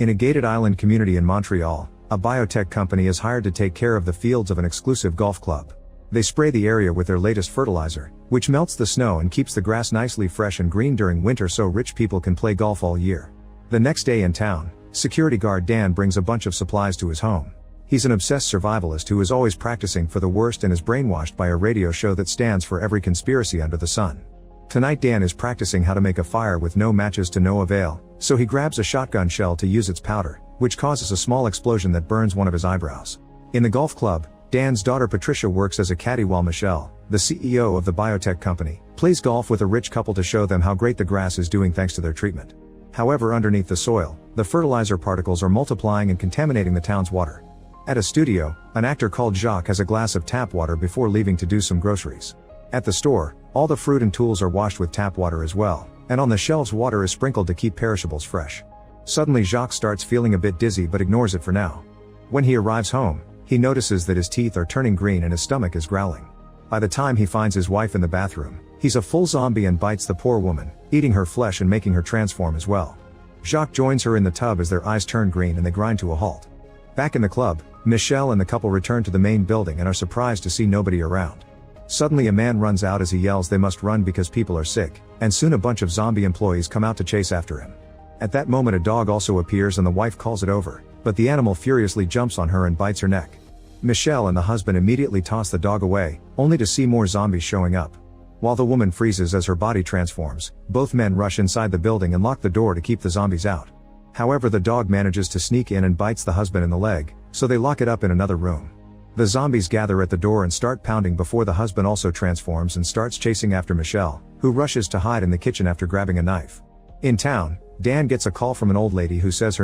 In a gated island community in Montreal, a biotech company is hired to take care of the fields of an exclusive golf club. They spray the area with their latest fertilizer, which melts the snow and keeps the grass nicely fresh and green during winter so rich people can play golf all year. The next day in town, security guard Dan brings a bunch of supplies to his home. He's an obsessed survivalist who is always practicing for the worst and is brainwashed by a radio show that stands for every conspiracy under the sun. Tonight Dan is practicing how to make a fire with no matches to no avail, so he grabs a shotgun shell to use its powder, which causes a small explosion that burns one of his eyebrows. In the golf club, Dan's daughter Patricia works as a caddy while Michelle, the CEO of the biotech company, plays golf with a rich couple to show them how great the grass is doing thanks to their treatment. However, underneath the soil, the fertilizer particles are multiplying and contaminating the town's water. At a studio, an actor called Jacques has a glass of tap water before leaving to do some groceries. At the store, all the fruit and tools are washed with tap water as well, and on the shelves water is sprinkled to keep perishables fresh. Suddenly Jacques starts feeling a bit dizzy but ignores it for now. When he arrives home, he notices that his teeth are turning green and his stomach is growling. By the time he finds his wife in the bathroom, he's a full zombie and bites the poor woman, eating her flesh and making her transform as well. Jacques joins her in the tub as their eyes turn green and they grind to a halt. Back in the club, Michelle and the couple return to the main building and are surprised to see nobody around. Suddenly a man runs out as he yells they must run because people are sick, and soon a bunch of zombie employees come out to chase after him. At that moment a dog also appears and the wife calls it over, but the animal furiously jumps on her and bites her neck. Michelle and the husband immediately toss the dog away, only to see more zombies showing up. While the woman freezes as her body transforms, both men rush inside the building and lock the door to keep the zombies out. However, the dog manages to sneak in and bites the husband in the leg, so they lock it up in another room. The zombies gather at the door and start pounding before the husband also transforms and starts chasing after Michelle, who rushes to hide in the kitchen after grabbing a knife. In town, Dan gets a call from an old lady who says her